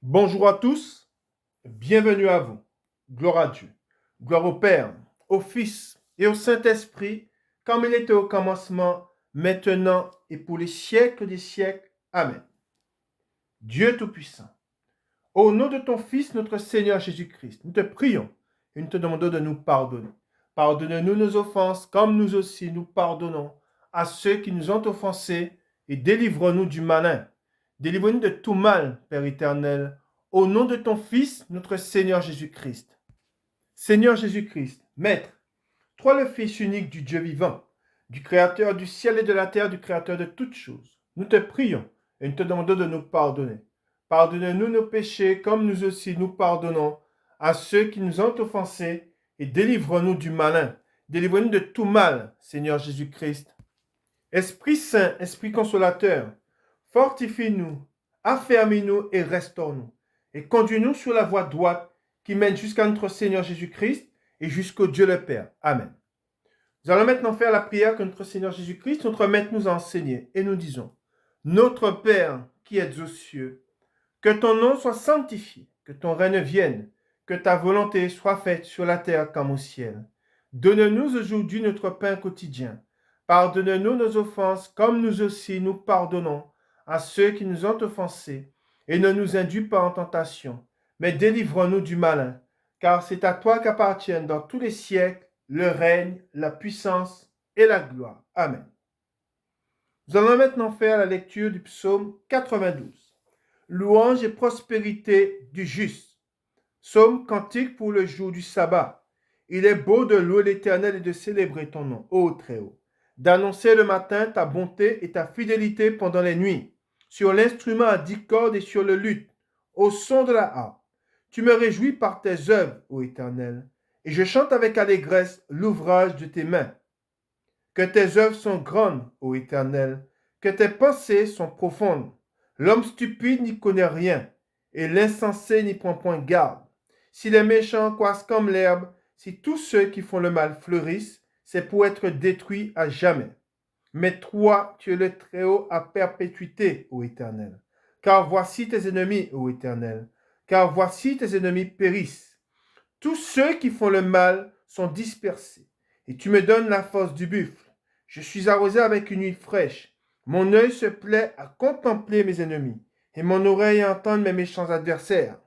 Bonjour à tous, bienvenue à vous. Gloire à Dieu. Gloire au Père, au Fils et au Saint-Esprit, comme il était au commencement, maintenant et pour les siècles des siècles. Amen. Dieu Tout-Puissant, au nom de ton Fils, notre Seigneur Jésus-Christ, nous te prions et nous te demandons de nous pardonner. Pardonne-nous nos offenses, comme nous aussi nous pardonnons à ceux qui nous ont offensés, et délivre-nous du malin. Délivre-nous de tout mal, Père éternel, au nom de ton Fils, notre Seigneur Jésus-Christ. Seigneur Jésus-Christ, Maître, toi le Fils unique du Dieu vivant, du Créateur du ciel et de la terre, du Créateur de toutes choses, nous te prions et nous te demandons de nous pardonner. Pardonne-nous nos péchés comme nous aussi nous pardonnons à ceux qui nous ont offensés, et délivre-nous du malin. Délivre-nous de tout mal, Seigneur Jésus-Christ. Esprit Saint, Esprit Consolateur, fortifie-nous, affermis-nous et restaure-nous, et conduis-nous sur la voie droite qui mène jusqu'à notre Seigneur Jésus-Christ et jusqu'au Dieu le Père. Amen. Nous allons maintenant faire la prière que notre Seigneur Jésus-Christ, notre Maître, nous a enseignée, et nous disons: Notre Père qui es aux cieux, que ton nom soit sanctifié, que ton règne vienne, que ta volonté soit faite sur la terre comme au ciel. Donne-nous aujourd'hui notre pain quotidien. Pardonne-nous nos offenses, comme nous aussi nous pardonnons à ceux qui nous ont offensés. Et ne nous induis pas en tentation, mais délivre-nous du malin, car c'est à toi qu'appartiennent dans tous les siècles le règne, la puissance et la gloire. Amen. Nous allons maintenant faire la lecture du psaume 92. Louange et prospérité du juste. Psaume cantique pour le jour du sabbat. Il est beau de louer l'Éternel et de célébrer ton nom, ô Très-Haut, d'annoncer le matin ta bonté et ta fidélité pendant les nuits, sur l'instrument à 10 cordes et sur le luth, au son de la harpe. Tu me réjouis par tes œuvres, ô Éternel, et je chante avec allégresse l'ouvrage de tes mains. Que tes œuvres sont grandes, ô Éternel, que tes pensées sont profondes. L'homme stupide n'y connaît rien, et l'insensé n'y prend point garde. Si les méchants croissent comme l'herbe, si tous ceux qui font le mal fleurissent, c'est pour être détruits à jamais. Mais toi, tu es le Très-Haut à perpétuité, ô Éternel. Car voici tes ennemis, ô Éternel. Car voici tes ennemis périssent. Tous ceux qui font le mal sont dispersés, et tu me donnes la force du buffle. Je suis arrosé avec une huile fraîche. Mon œil se plaît à contempler mes ennemis, et mon oreille à entendre mes méchants adversaires.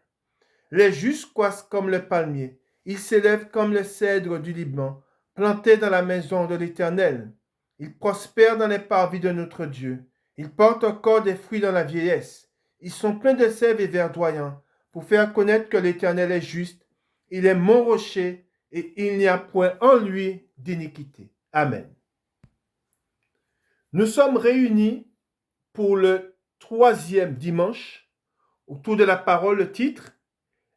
Les justes croissent comme le palmier. Ils s'élèvent comme le cèdre du Liban, plantés dans la maison de l'Éternel. Ils prospèrent dans les parvis de notre Dieu. Ils portent encore des fruits dans la vieillesse. Ils sont pleins de sève et verdoyants, pour faire connaître que l'Éternel est juste. Il est mon rocher, et il n'y a point en lui d'iniquité. Amen. Nous sommes réunis pour le 3e dimanche autour de la parole, le titre: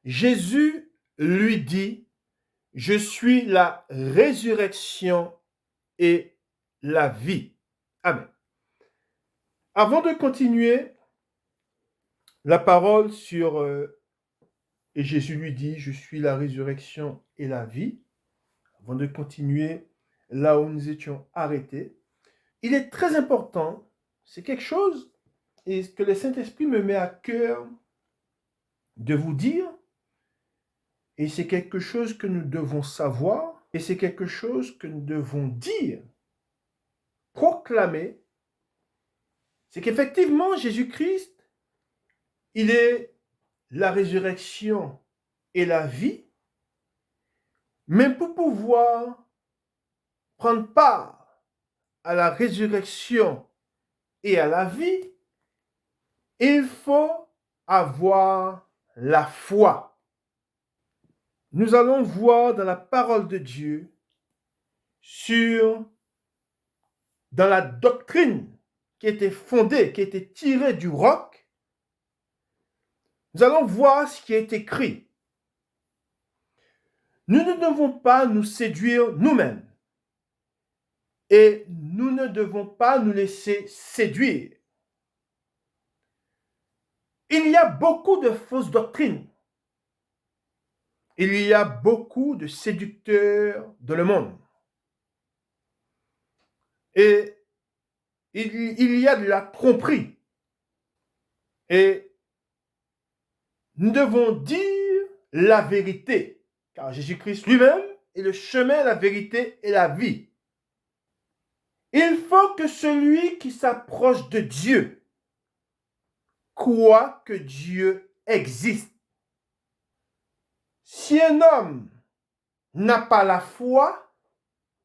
Jésus lui dit: Je suis la résurrection et la vie. Amen. Avant de continuer la parole sur et Jésus lui dit: Je suis la résurrection et la vie, avant de continuer là où nous étions arrêtés, il est très important, c'est quelque chose et que le Saint-Esprit me met à cœur de vous dire, et c'est quelque chose que nous devons savoir, et c'est quelque chose que nous devons dire, proclamer, c'est qu'effectivement Jésus-Christ, il est la résurrection et la vie, mais pour pouvoir prendre part à la résurrection et à la vie, il faut avoir la foi. Nous allons voir dans la parole de Dieu dans la doctrine qui était fondée, qui était tirée du roc, nous allons voir ce qui est écrit. Nous ne devons pas nous séduire nous-mêmes et nous ne devons pas nous laisser séduire. Il y a beaucoup de fausses doctrines. Il y a beaucoup de séducteurs dans le monde. Et il y a de la tromperie. Et nous devons dire la vérité, car Jésus-Christ lui-même est le chemin, la vérité et la vie. Il faut que celui qui s'approche de Dieu croit que Dieu existe. Si un homme n'a pas la foi,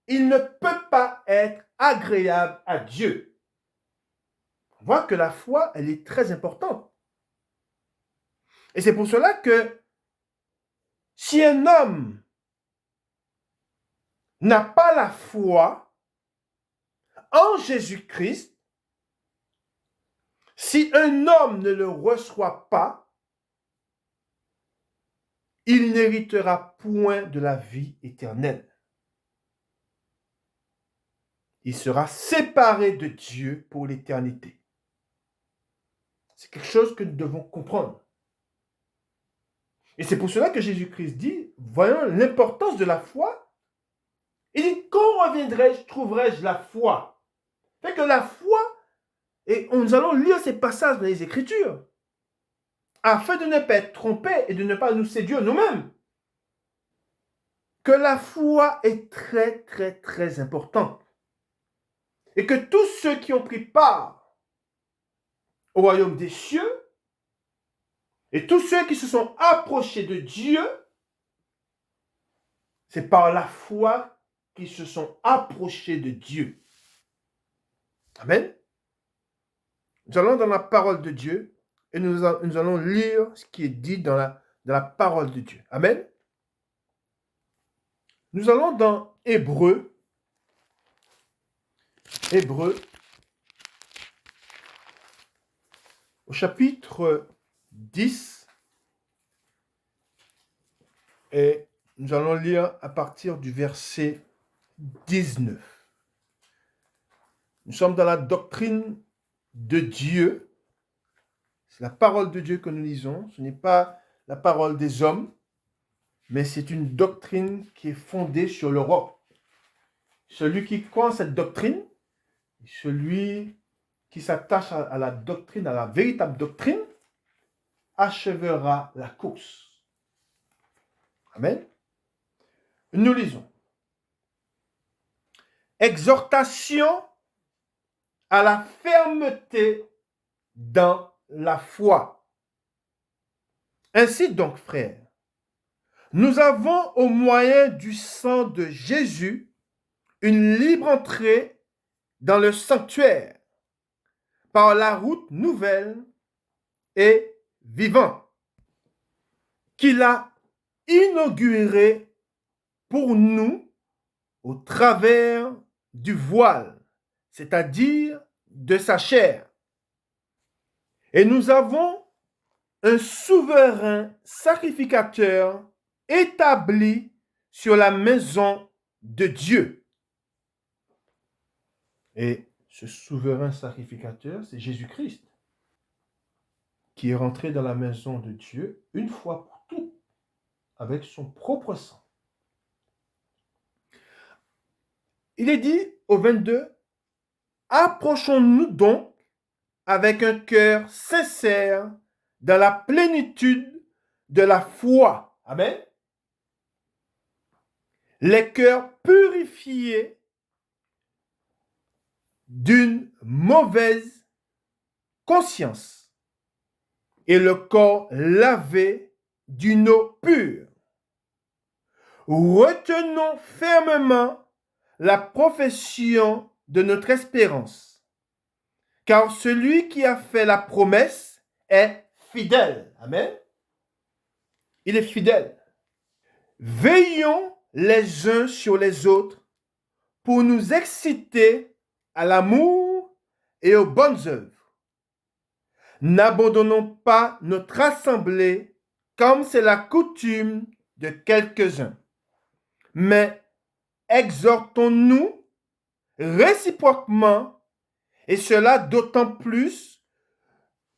il ne peut pas être agréable à Dieu. On voit que la foi, elle est très importante. Et c'est pour cela que si un homme n'a pas la foi en Jésus-Christ, si un homme ne le reçoit pas, il n'héritera point de la vie éternelle. Il sera séparé de Dieu pour l'éternité. C'est quelque chose que nous devons comprendre. Et c'est pour cela que Jésus-Christ dit, voyons l'importance de la foi. Il dit, quand reviendrai-je, trouverai-je la foi? Fait que la foi, et nous allons lire ces passages dans les Écritures, afin de ne pas être trompés et de ne pas nous séduire nous-mêmes. Que la foi est très, très, très importante. Et que tous ceux qui ont pris part au royaume des cieux, et tous ceux qui se sont approchés de Dieu, c'est par la foi qu'ils se sont approchés de Dieu. Amen. Nous allons dans la parole de Dieu et nous allons lire ce qui est dit dans la parole de Dieu. Amen. Nous allons dans Hébreux, au chapitre 10, et nous allons lire à partir du verset 19. Nous sommes dans la doctrine de Dieu. C'est la parole de Dieu que nous lisons. Ce n'est pas la parole des hommes, mais c'est une doctrine qui est fondée sur l'Europe. Celui qui croit en cette doctrine, celui qui s'attache à la doctrine, à la véritable doctrine, achèvera la course. Amen. Nous lisons. Exhortation à la fermeté dans la foi. Ainsi donc, frères, nous avons au moyen du sang de Jésus une libre entrée dans le sanctuaire par la route nouvelle et vivante qu'il a inaugurée pour nous au travers du voile, c'est-à-dire de sa chair. Et nous avons un souverain sacrificateur établi sur la maison de Dieu. Et ce souverain sacrificateur, c'est Jésus-Christ, qui est rentré dans la maison de Dieu une fois pour toutes, avec son propre sang. Il est dit au 22, approchons-nous donc avec un cœur sincère dans la plénitude de la foi. Amen. Les cœurs purifiés d'une mauvaise conscience et le corps lavé d'une eau pure. Retenons fermement la profession de notre espérance, car celui qui a fait la promesse est fidèle. Amen. Il est fidèle. Veillons les uns sur les autres pour nous exciter à l'amour et aux bonnes œuvres. N'abandonnons pas notre assemblée comme c'est la coutume de quelques-uns, mais exhortons-nous réciproquement, et cela d'autant plus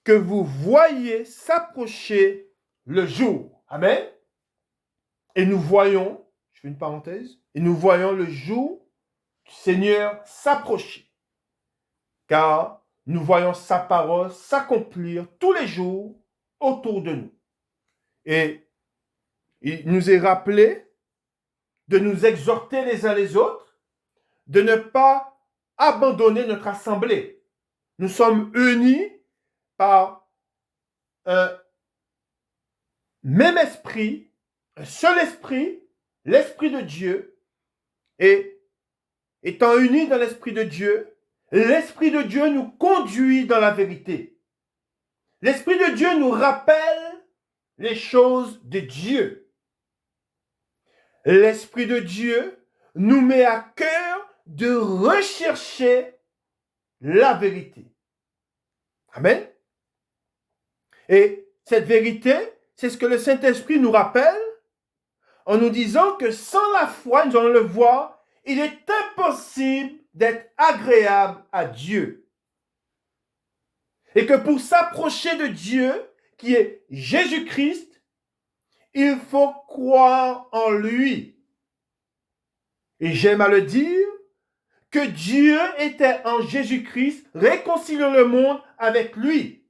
que vous voyez s'approcher le jour. Amen. Et nous voyons, je fais une parenthèse, et nous voyons le jour du Seigneur s'approcher. Car nous voyons sa parole s'accomplir tous les jours autour de nous. Et il nous est rappelé de nous exhorter les uns les autres, de ne pas abandonner notre assemblée. Nous sommes unis par un même esprit, un seul esprit, l'esprit de Dieu. Et étant unis dans l'esprit de Dieu, l'esprit de Dieu nous conduit dans la vérité. L'esprit de Dieu nous rappelle les choses de Dieu. L'esprit de Dieu nous met à cœur de rechercher la vérité. Amen. Et cette vérité, c'est ce que le Saint-Esprit nous rappelle en nous disant que sans la foi, nous allons le voir, il est impossible d'être agréable à Dieu. Et que pour s'approcher de Dieu, qui est Jésus-Christ, il faut croire en lui. Et j'aime à le dire, que Dieu était en Jésus-Christ, réconciliant le monde avec lui.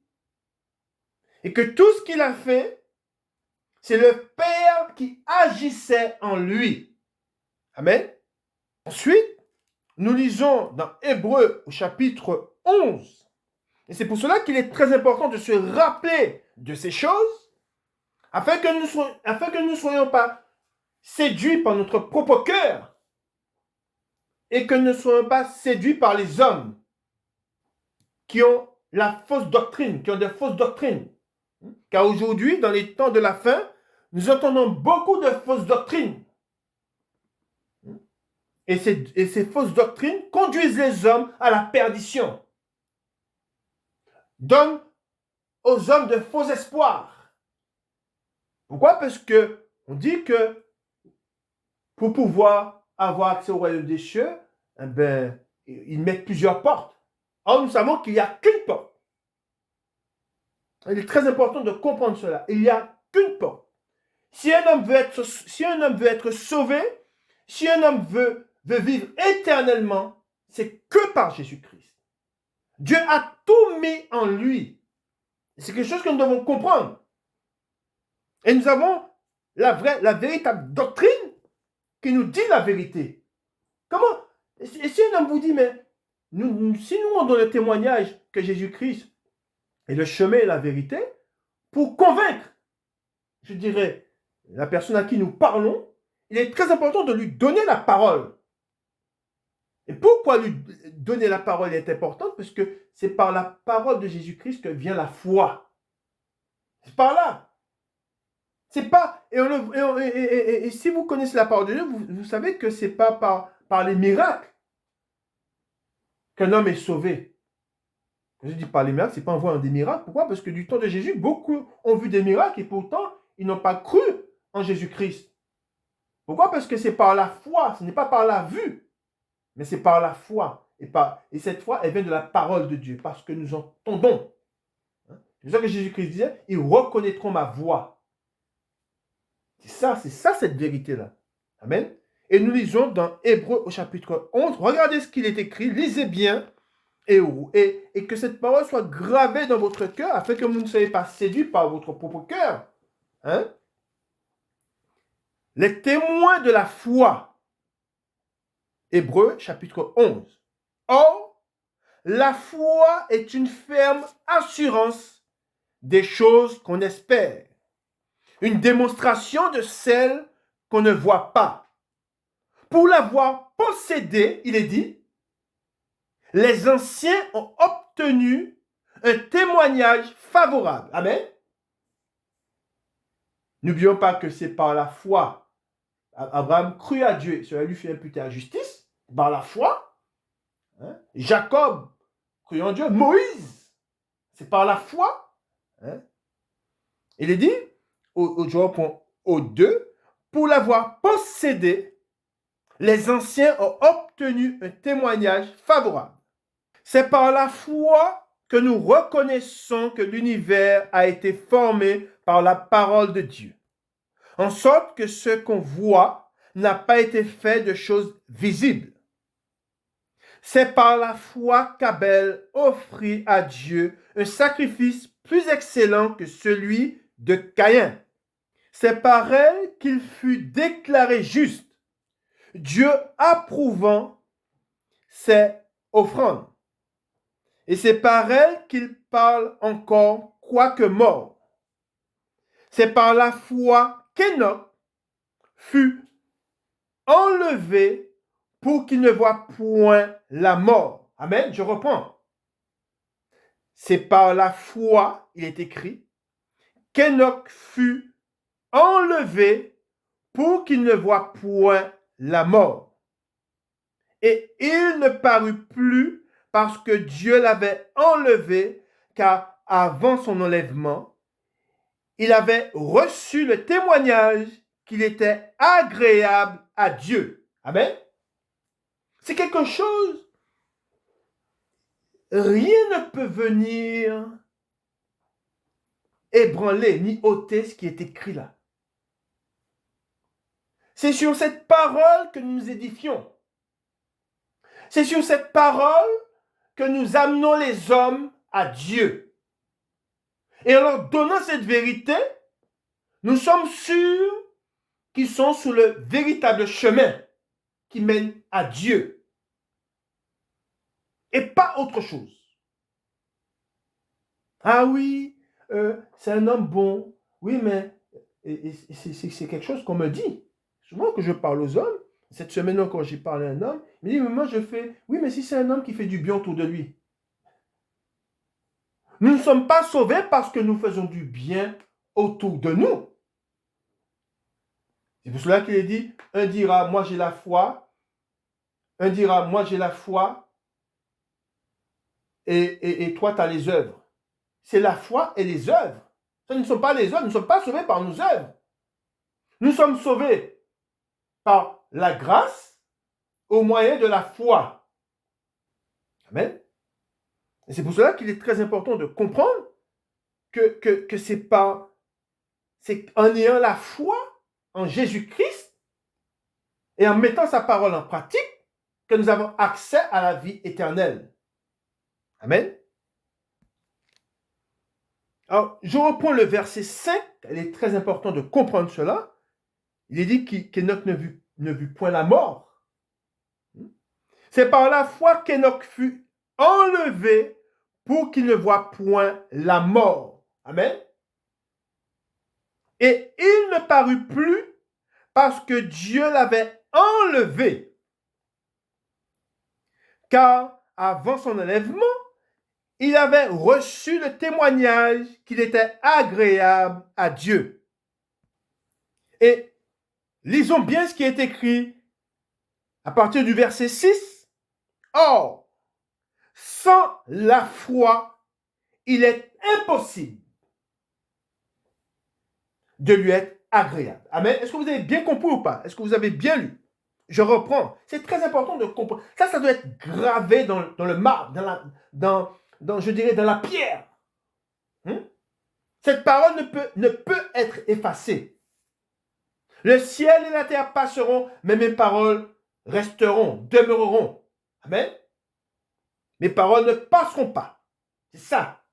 Et que tout ce qu'il a fait, c'est le Père qui agissait en lui. Amen. Ensuite, nous lisons dans Hébreux au chapitre 11. Et c'est pour cela qu'il est très important de se rappeler de ces choses, afin que nous ne soyons pas séduits par notre propre cœur et que nous ne soyons pas séduits par les hommes qui ont la fausse doctrine, qui ont des fausses doctrines. Car aujourd'hui, dans les temps de la fin, nous entendons beaucoup de fausses doctrines. Et ces fausses doctrines conduisent les hommes à la perdition. Donnent aux hommes de faux espoirs. Pourquoi? Parce que on dit que pour pouvoir avoir accès au royaume des cieux, ils mettent plusieurs portes. Or, nous savons qu'il n'y a qu'une porte. Il est très important de comprendre cela. Il n'y a qu'une porte. Si un homme veut être sauvé, si un homme veut vivre éternellement, c'est que par Jésus-Christ. Dieu a tout mis en lui. C'est quelque chose que nous devons comprendre. Et nous avons la véritable doctrine qui nous dit la vérité. Comment? Et si un homme vous dit, mais si nous rendons le témoignage que Jésus-Christ est le chemin et la vérité, pour convaincre, je dirais, la personne à qui nous parlons, il est très important de lui donner la parole. Et pourquoi lui donner la parole est importante? Parce que c'est par la parole de Jésus-Christ que vient la foi. C'est par là. C'est pas... Et si vous connaissez la parole de Dieu, vous savez que c'est pas par les miracles qu'un homme est sauvé. Quand je dis par les miracles, c'est pas en voyant des miracles. Pourquoi? Parce que du temps de Jésus, beaucoup ont vu des miracles et pourtant, ils n'ont pas cru en Jésus-Christ. Pourquoi? Parce que c'est par la foi, ce n'est pas par la vue, mais c'est par la foi. Et cette foi, elle vient de la parole de Dieu, parce que nous entendons. C'est ça que Jésus-Christ disait, ils reconnaîtront ma voix. C'est ça cette vérité-là. Amen. Et nous lisons dans Hébreux au chapitre 11, regardez ce qu'il est écrit, lisez bien, et que cette parole soit gravée dans votre cœur, afin que vous ne soyez pas séduits par votre propre cœur. Hein? Les témoins de la foi. Hébreux chapitre 11. Or, la foi est une ferme assurance des choses qu'on espère, une démonstration de celles qu'on ne voit pas. Pour l'avoir possédée, il est dit, les anciens ont obtenu un témoignage favorable. Amen. N'oublions pas que c'est par la foi. Abraham crut à Dieu, cela lui fait imputer à justice, par la foi. Hein? Jacob crut en Dieu. Moïse, c'est par la foi. Hein? Il est dit, au 2, pour l'avoir possédé, les anciens ont obtenu un témoignage favorable. C'est par la foi que nous reconnaissons que l'univers a été formé par la parole de Dieu, en sorte que ce qu'on voit n'a pas été fait de choses visibles. C'est par la foi qu'Abel offrit à Dieu un sacrifice plus excellent que celui de Caïn. C'est par elle qu'il fut déclaré juste, Dieu approuvant ses offrandes. Et c'est par elle qu'il parle encore, quoique mort. C'est par la foi qu'Enoch fut enlevé pour qu'il ne voie point la mort. Amen, je reprends. C'est par la foi, il est écrit, qu'Enoch fut enlevé pour qu'il ne voie point la mort. Et il ne parut plus parce que Dieu l'avait enlevé, car avant son enlèvement, il avait reçu le témoignage qu'il était agréable à Dieu. Amen. C'est quelque chose, rien ne peut venir ébranler ni ôter ce qui est écrit là. C'est sur cette parole que nous nous édifions. C'est sur cette parole que nous amenons les hommes à Dieu. Et en leur donnant cette vérité, nous sommes sûrs qu'ils sont sur le véritable chemin qui mène à Dieu. Et pas autre chose. Ah oui, c'est un homme bon. Oui, mais c'est quelque chose qu'on me dit. Souvent que je parle aux hommes, cette semaine quand j'ai parlé à un homme, il me dit, mais moi je fais, oui, mais si c'est un homme qui fait du bien autour de lui. Nous ne sommes pas sauvés parce que nous faisons du bien autour de nous. C'est pour cela qu'il est dit, un dira, moi j'ai la foi, un dira, moi j'ai la foi, et toi tu as les œuvres. C'est la foi et les œuvres. Ce ne sont pas les œuvres, nous ne sommes pas sauvés par nos œuvres. Nous sommes sauvés par la grâce au moyen de la foi. Amen. Et c'est pour cela qu'il est très important de comprendre que c'est en ayant la foi en Jésus-Christ et en mettant sa parole en pratique que nous avons accès à la vie éternelle. Amen. Alors, je reprends le verset 5. Il est très important de comprendre cela. Il est dit qu'Enoch ne vit point la mort. C'est par la foi qu'Enoch fut enlevé pour qu'il ne voie point la mort. Amen. Et il ne parut plus parce que Dieu l'avait enlevé. Car avant son enlèvement, il avait reçu le témoignage qu'il était agréable à Dieu. Et lisons bien ce qui est écrit à partir du verset 6. Or, sans la foi, il est impossible de lui être agréable. Amen. Est-ce que vous avez bien compris ou pas? Est-ce que vous avez bien lu? Je reprends. C'est très important de comprendre. Ça doit être gravé dans le marbre, je dirais, dans la pierre. Cette parole ne peut être effacée. Le ciel et la terre passeront, mais mes paroles resteront, demeureront. Amen. Mes paroles ne passeront pas. C'est ça.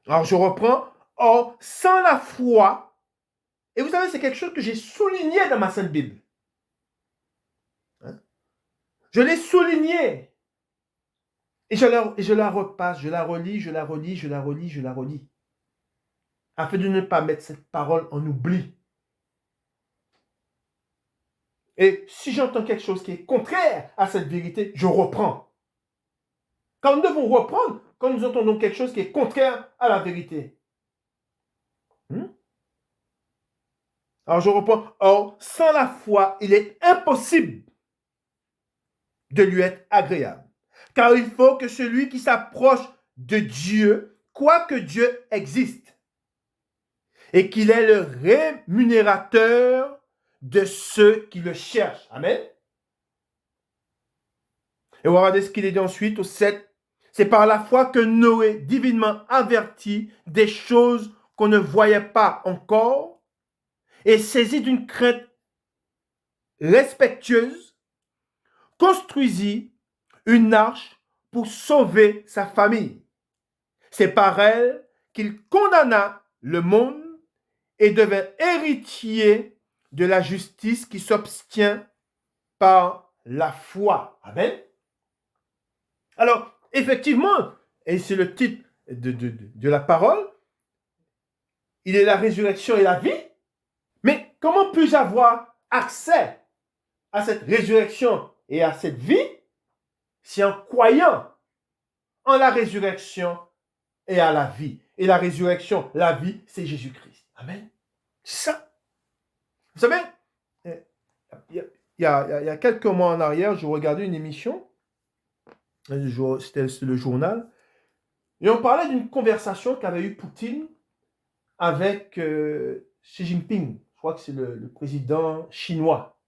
Alors je reprends. Or, sans la foi, et vous savez, c'est quelque chose que j'ai souligné dans ma Sainte Bible. Je l'ai souligné. Et je la repasse, je la relis, je la relis, je la relis, je la relis. Afin de ne pas mettre cette parole en oubli. Et si j'entends quelque chose qui est contraire à cette vérité, je reprends. Quand nous devons reprendre, quand nous entendons quelque chose qui est contraire à la vérité. Alors je reprends. Or, sans la foi, il est impossible de lui être agréable. Car il faut que celui qui s'approche de Dieu, croit que Dieu existe et qu'il est le rémunérateur de ceux qui le cherchent. Amen. Et on va regarder ce qu'il est dit ensuite au 7. C'est par la foi que Noé, divinement averti des choses qu'on ne voyait pas encore, et saisi d'une crainte respectueuse, construisit une arche pour sauver sa famille. C'est par elle qu'il condamna le monde et devint héritier de la justice qui s'obtient par la foi. Amen. Alors, effectivement, et c'est le titre de la parole, il est la résurrection et la vie. Mais comment puis-je avoir accès à cette résurrection et à cette vie si en croyant en la résurrection et à la vie. Et la résurrection, la vie, c'est Jésus-Christ. Amen. C'est ça. Vous savez, il y a quelques mois en arrière, je regardais une émission, c'était le journal, et on parlait d'une conversation qu'avait eue Poutine avec Xi Jinping. Je crois que c'est le président chinois.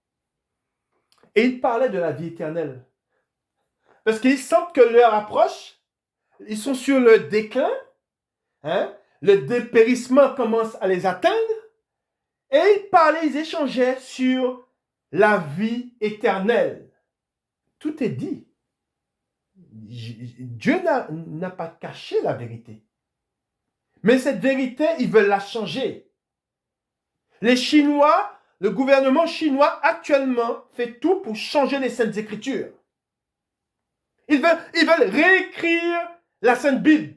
Et il parlait de la vie éternelle. Parce qu'ils sentent que l'heure approche, ils sont sur le déclin, hein? Le dépérissement commence à les atteindre, et ils échangeaient sur la vie éternelle. Tout est dit. Dieu n'a pas caché la vérité. Mais cette vérité, ils veulent la changer. Les Chinois, le gouvernement chinois actuellement fait tout pour changer les Saintes Écritures. Ils veulent réécrire la Sainte Bible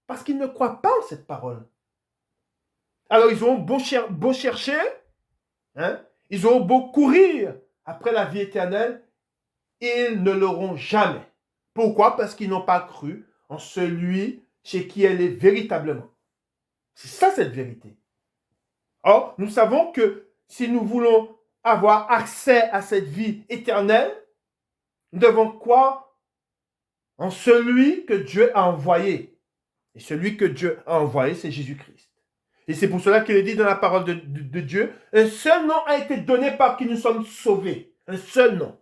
parce qu'ils ne croient pas en cette parole. Alors ils ont beau chercher, hein, ils ont beau courir après la vie éternelle, ils ne l'auront jamais. Pourquoi? Parce qu'ils n'ont pas cru en celui chez qui elle est véritablement. C'est ça cette vérité. Or, nous savons que si nous voulons avoir accès à cette vie éternelle, nous devons croire en celui que Dieu a envoyé. Et celui que Dieu a envoyé, c'est Jésus-Christ. Et c'est pour cela qu'il est dit dans la parole de Dieu, un seul nom a été donné par qui nous sommes sauvés. Un seul nom.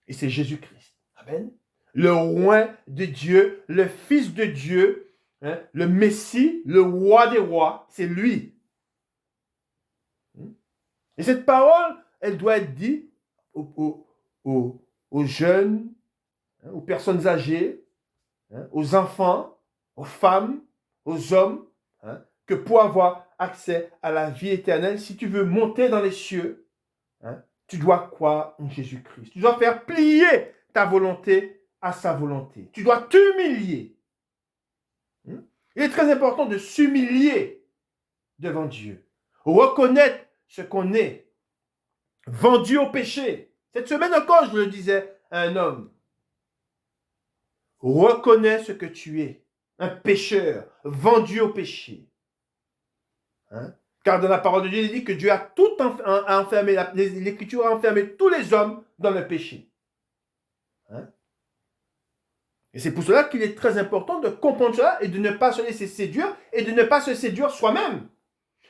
Et c'est Jésus-Christ. Amen. Le roi de Dieu, le Fils de Dieu, hein, le Messie, le roi des rois, c'est lui. Et cette parole, elle doit être dite aux jeunes, hein, aux personnes âgées, hein, aux enfants, aux femmes, aux hommes, hein, que pour avoir accès à la vie éternelle, si tu veux monter dans les cieux, hein, tu dois croire en Jésus-Christ. Tu dois faire plier ta volonté à sa volonté. Tu dois t'humilier. Il est très important de s'humilier devant Dieu. Reconnaître ce qu'on est. Vendu au péché. Cette semaine encore, je le disais à un homme. Reconnais ce que tu es. Un pécheur, vendu au péché. Hein? Car dans la parole de Dieu, il dit que Dieu a tout enfermé, l'Écriture a enfermé tous les hommes dans le péché. Hein? Et c'est pour cela qu'il est très important de comprendre cela et de ne pas se laisser séduire et de ne pas se séduire soi-même.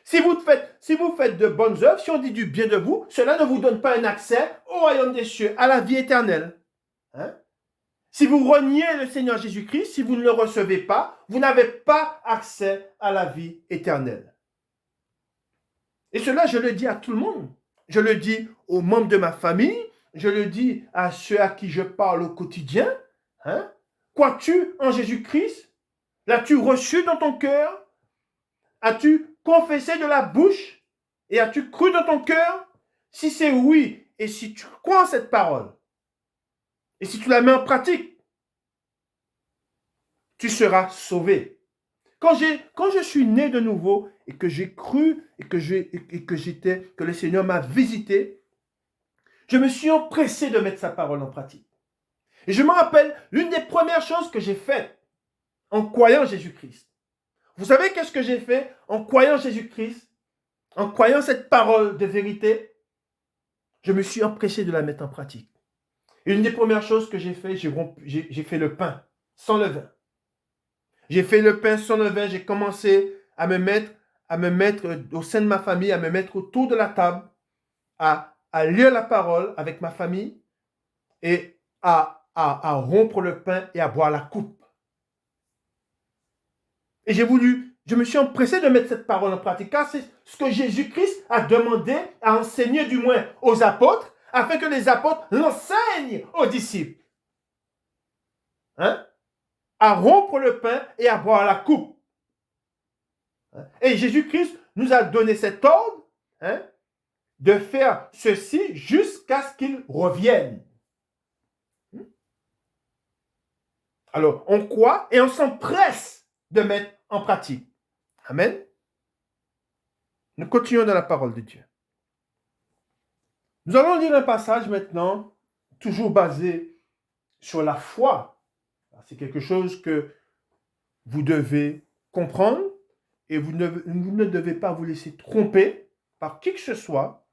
Si vous faites de bonnes œuvres, si on dit du bien de vous, cela ne vous donne pas un accès au royaume des cieux, à la vie éternelle. Hein? Si vous reniez le Seigneur Jésus-Christ, si vous ne le recevez pas, vous n'avez pas accès à la vie éternelle. Et cela, je le dis à tout le monde. Je le dis aux membres de ma famille, je le dis à ceux à qui je parle au quotidien. Hein? Crois-tu en Jésus-Christ? L'as-tu reçu dans ton cœur? As-tu confessé de la bouche? Et as-tu cru dans ton cœur? Si c'est oui, et si tu crois en cette parole, et si tu la mets en pratique, tu seras sauvé. Quand je suis né de nouveau et que j'ai cru et que le Seigneur m'a visité, je me suis empressé de mettre sa parole en pratique. Et je me rappelle, l'une des premières choses que j'ai faites en croyant en Jésus-Christ. Vous savez qu'est-ce que j'ai fait en croyant en Jésus-Christ, en croyant cette parole de vérité? Je me suis empressé de la mettre en pratique. Et une des premières choses que j'ai fait, j'ai fait le pain sans levain. J'ai fait le pain sans levain, j'ai commencé à me mettre au sein de ma famille, à me mettre autour de la table, à lire la parole avec ma famille et à rompre le pain et à boire la coupe. Et je me suis empressé de mettre cette parole en pratique, car c'est ce que Jésus-Christ a demandé, a enseigné du moins aux apôtres, afin que les apôtres l'enseignent aux disciples. Hein? À rompre le pain et à boire la coupe. Hein? Et Jésus-Christ nous a donné cet ordre de faire ceci jusqu'à ce qu'il revienne. Alors, on croit et on s'empresse de mettre en pratique. Amen. Nous continuons dans la parole de Dieu. Nous allons lire un passage maintenant, toujours basé sur la foi. C'est quelque chose que vous devez comprendre et vous ne devez pas vous laisser tromper par qui que ce soit.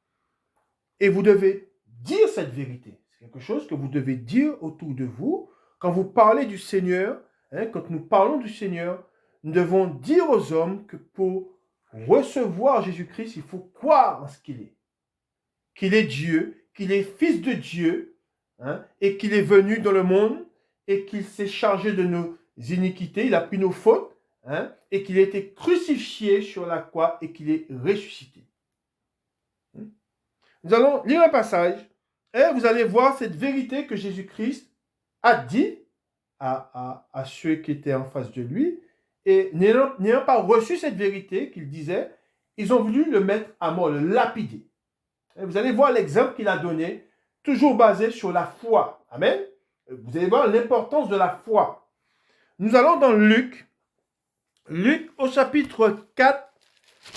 Et vous devez dire cette vérité. C'est quelque chose que vous devez dire autour de vous. Quand vous parlez du Seigneur, quand nous parlons du Seigneur, nous devons dire aux hommes que pour recevoir Jésus-Christ, il faut croire en ce qu'il est. Qu'il est Dieu, qu'il est Fils de Dieu, et qu'il est venu dans le monde, et qu'il s'est chargé de nos iniquités, il a pris nos fautes, et qu'il a été crucifié sur la croix, et qu'il est ressuscité. Nous allons lire un passage, et vous allez voir cette vérité que Jésus-Christ a dit à ceux qui étaient en face de lui, et n'ayant pas reçu cette vérité qu'il disait, ils ont voulu le mettre à mort, le lapider. Et vous allez voir l'exemple qu'il a donné, toujours basé sur la foi. Amen. Vous allez voir l'importance de la foi. Nous allons dans Luc au chapitre 4,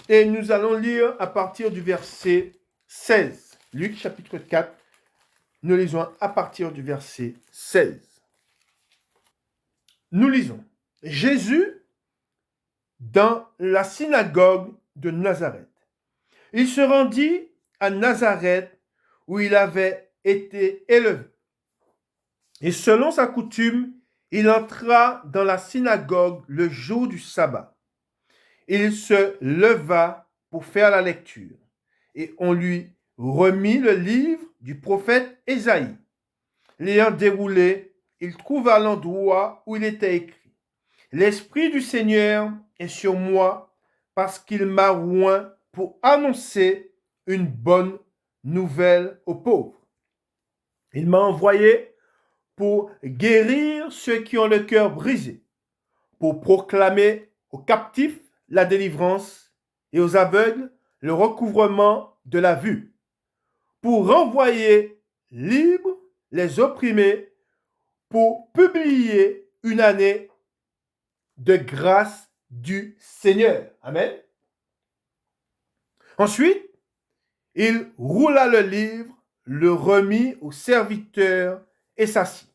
et nous allons lire à partir du verset 16. Luc chapitre 4, nous lisons à partir du verset 16. Nous lisons. Jésus dans la synagogue de Nazareth. Il se rendit à Nazareth où il avait été élevé. Et selon sa coutume, il entra dans la synagogue le jour du sabbat. Il se leva pour faire la lecture. Et on lui remit le livre du prophète Ésaïe. L'ayant déroulé, il trouva l'endroit où il était écrit. L'Esprit du Seigneur est sur moi parce qu'il m'a oint pour annoncer une bonne nouvelle aux pauvres. Il m'a envoyé pour guérir ceux qui ont le cœur brisé, pour proclamer aux captifs la délivrance et aux aveugles le recouvrement de la vue, pour renvoyer libres les opprimés, pour publier une année de grâce du Seigneur. Amen. Ensuite, il roula le livre, le remit aux serviteurs et s'assit.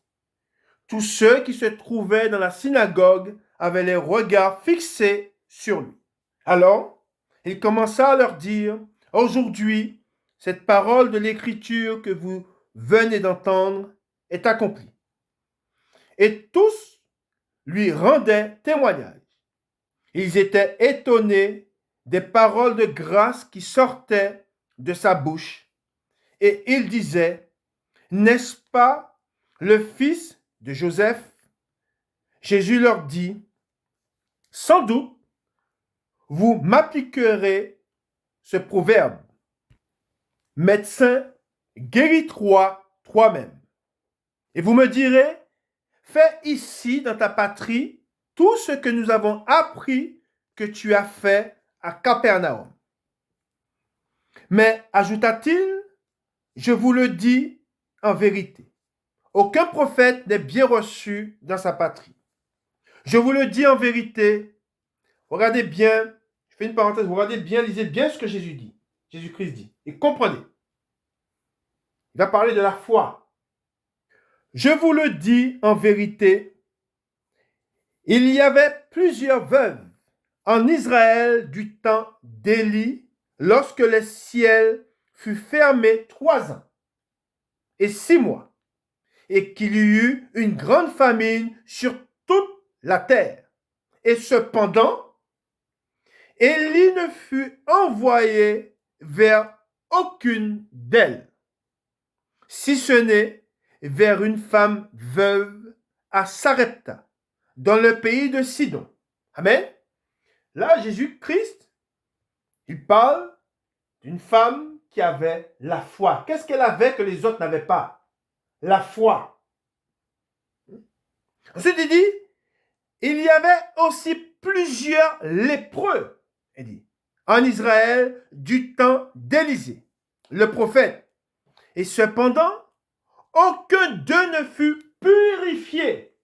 Tous ceux qui se trouvaient dans la synagogue avaient les regards fixés sur lui. Alors, il commença à leur dire, « Aujourd'hui, cette parole de l'Écriture que vous venez d'entendre est accomplie. » Et tous lui rendaient témoignage. Ils étaient étonnés des paroles de grâce qui sortaient de sa bouche. Et ils disaient, n'est-ce pas le fils de Joseph? Jésus leur dit, sans doute, vous m'appliquerez ce proverbe. Médecin, guéris-toi toi-même. Et vous me direz, fais ici dans ta patrie tout ce que nous avons appris que tu as fait à Capernaum. Mais, ajouta-t-il, je vous le dis en vérité, aucun prophète n'est bien reçu dans sa patrie. Je vous le dis en vérité, regardez bien, je fais une parenthèse, regardez bien, lisez bien ce que Jésus dit, Jésus-Christ dit, et comprenez. Il va parler de la foi. Je vous le dis en vérité, il y avait plusieurs veuves en Israël du temps d'Élie, lorsque le ciel fut fermé 3 ans et 6 mois, et qu'il y eut une grande famine sur toute la terre. Et cependant, Élie ne fut envoyé vers aucune d'elles, si ce n'est vers une femme veuve à Sarepta, dans le pays de Sidon. Amen. Là, Jésus-Christ, il parle d'une femme qui avait la foi. Qu'est-ce qu'elle avait que les autres n'avaient pas? La foi. Ensuite, il dit, il y avait aussi plusieurs lépreux Il dit, en Israël, du temps d'Élisée, le prophète. Et cependant, aucun d'eux ne fut purifié,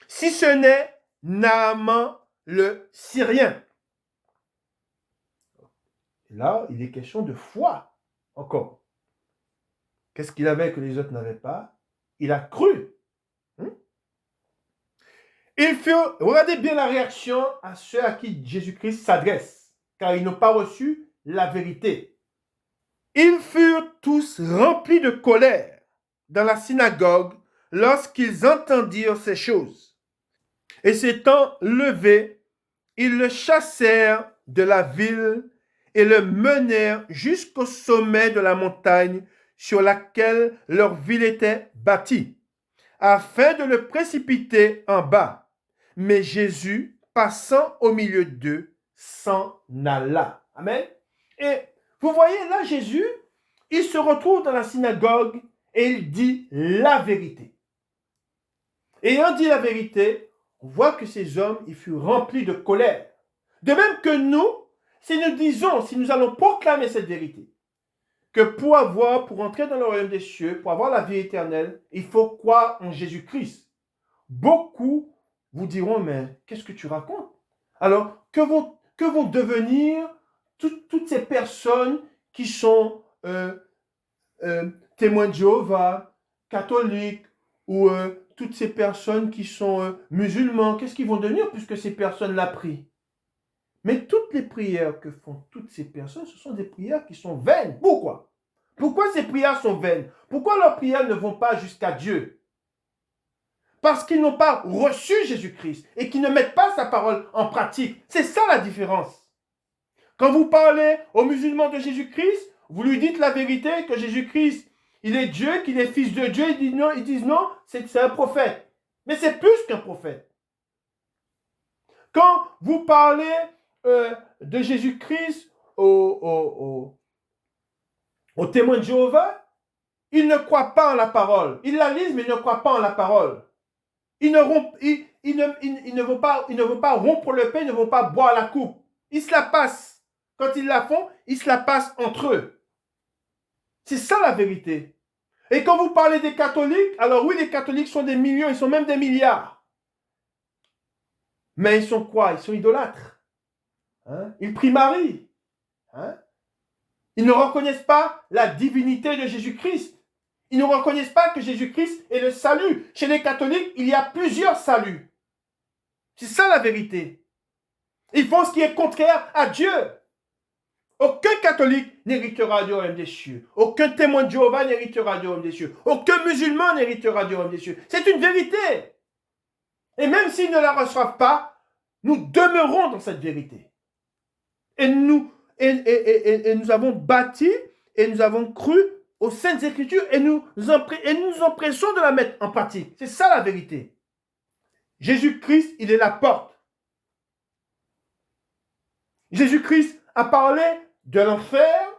si ce n'est Naaman le Syrien. Là, il est question de foi encore. Qu'est-ce qu'il avait que les autres n'avaient pas? Il a cru. Regardez bien la réaction à ceux à qui Jésus-Christ s'adresse, car ils n'ont pas reçu la vérité. Ils furent tous remplis de colère dans la synagogue lorsqu'ils entendirent ces choses. Et s'étant levés, ils le chassèrent de la ville et le menèrent jusqu'au sommet de la montagne sur laquelle leur ville était bâtie, afin de le précipiter en bas. Mais Jésus, passant au milieu d'eux, s'en alla. Amen. Et vous voyez là, Jésus, il se retrouve dans la synagogue et il dit la vérité. Ayant dit la vérité, on voit que ces hommes, ils furent remplis de colère. De même que nous, si nous disons, si nous allons proclamer cette vérité, que pour entrer dans le royaume des cieux, pour avoir la vie éternelle, il faut croire en Jésus-Christ. Beaucoup vous diront, mais qu'est-ce que tu racontes? Alors, que vont devenir toutes ces personnes qui sont témoins de Jéhovah, catholiques, ou toutes ces personnes qui sont musulmans? Qu'est-ce qu'ils vont devenir puisque ces personnes-là prient? Mais toutes les prières que font toutes ces personnes, ce sont des prières qui sont vaines. Pourquoi? Pourquoi ces prières sont vaines? Pourquoi leurs prières ne vont pas jusqu'à Dieu? Parce qu'ils n'ont pas reçu Jésus-Christ et qu'ils ne mettent pas sa parole en pratique. C'est ça la différence. Quand vous parlez aux musulmans de Jésus-Christ, vous lui dites la vérité, que Jésus-Christ, il est Dieu, qu'il est fils de Dieu. Ils disent non, c'est un prophète. Mais c'est plus qu'un prophète. Quand vous parlez de Jésus-Christ aux témoins de Jéhovah, ils ne croient pas en la parole. Ils la lisent, mais ils ne croient pas en la parole. Ils ne vont pas rompre le pain, ils ne vont pas boire la coupe. Ils se la passent. Quand ils la font, ils se la passent entre eux. C'est ça la vérité. Et quand vous parlez des catholiques, alors oui, les catholiques sont des millions, ils sont même des milliards. Mais ils sont quoi? Ils sont idolâtres. Hein? Ils prient Marie. Hein? Ils ne reconnaissent pas la divinité de Jésus-Christ. Ils ne reconnaissent pas que Jésus-Christ est le salut. Chez les catholiques, il y a plusieurs saluts. C'est ça la vérité. Ils font ce qui est contraire à Dieu. Aucun catholique n'héritera du royaume des cieux. Aucun témoin de Jéhovah n'héritera du royaume des cieux. Aucun musulman n'héritera du royaume des cieux. C'est une vérité. Et même s'ils ne la reçoivent pas, nous demeurons dans cette vérité. Et nous avons bâti et nous avons cru aux Saintes Écritures et nous nous empressons de la mettre en pratique. C'est ça la vérité. Jésus-Christ, il est la porte. Jésus-Christ a parlé de l'enfer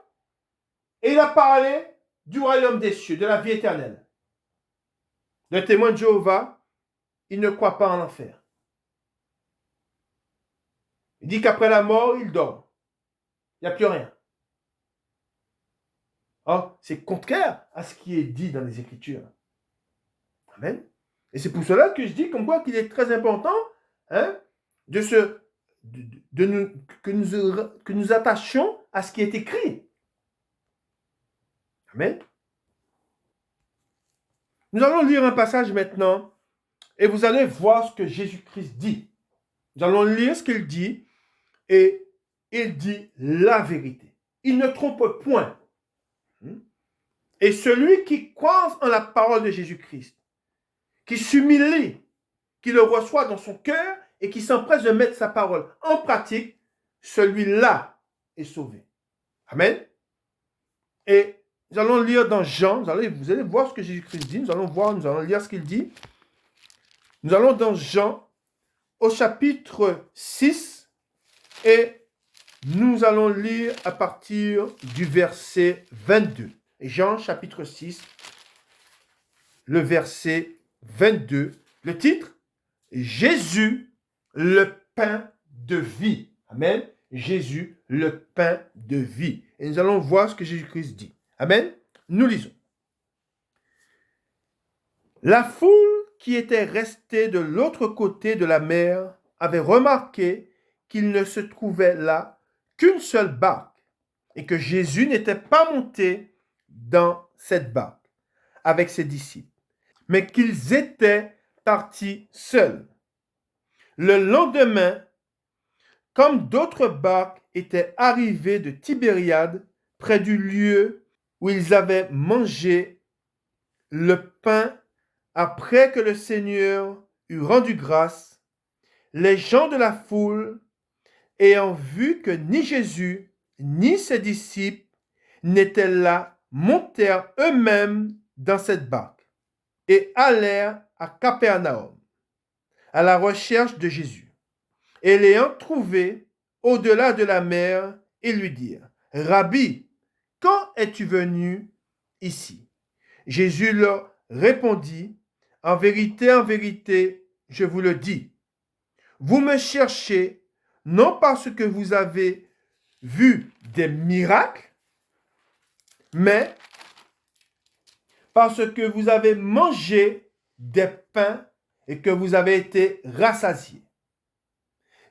et il a parlé du royaume des cieux, de la vie éternelle. Le témoin de Jéhovah, il ne croit pas en l'enfer. Il dit qu'après la mort, il dort. Il n'y a plus rien. Or, c'est contraire à ce qui est dit dans les Écritures. Amen. Et c'est pour cela que je dis comme quoi qu'il est très important que nous attachions à ce qui est écrit. Amen. Nous allons lire un passage maintenant et vous allez voir ce que Jésus-Christ dit. Nous allons lire ce qu'il dit et il dit la vérité. Il ne trompe point. Et celui qui croit en la parole de Jésus-Christ, qui s'humilie, qui le reçoit dans son cœur et qui s'empresse de mettre sa parole en pratique, celui-là est sauvé. Amen. Et nous allons lire dans Jean, vous allez voir ce que Jésus-Christ dit, nous allons lire ce qu'il dit. Nous allons dans Jean au chapitre 6 et nous allons lire à partir du verset 22. Jean chapitre 6, le verset 22. Le titre, Jésus, le pain de vie. Amen. Jésus, le pain de vie. Et nous allons voir ce que Jésus-Christ dit. Amen. Nous lisons. La foule qui était restée de l'autre côté de la mer avait remarqué qu'il ne se trouvait là qu'une seule barque et que Jésus n'était pas monté dans cette barque avec ses disciples, mais qu'ils étaient partis seuls. Le lendemain, comme d'autres barques étaient arrivées de Tibériade, près du lieu où ils avaient mangé le pain après que le Seigneur eut rendu grâce, les gens de la foule, ayant vu que ni Jésus ni ses disciples n'étaient là, montèrent eux-mêmes dans cette barque et allèrent à Capernaum, à la recherche de Jésus. Et l'ayant trouvé au-delà de la mer, ils lui dirent, « Rabbi, quand es-tu venu ici ?» Jésus leur répondit, « en vérité, je vous le dis, vous me cherchez non parce que vous avez vu des miracles, mais parce que vous avez mangé des pains et que vous avez été rassasiés.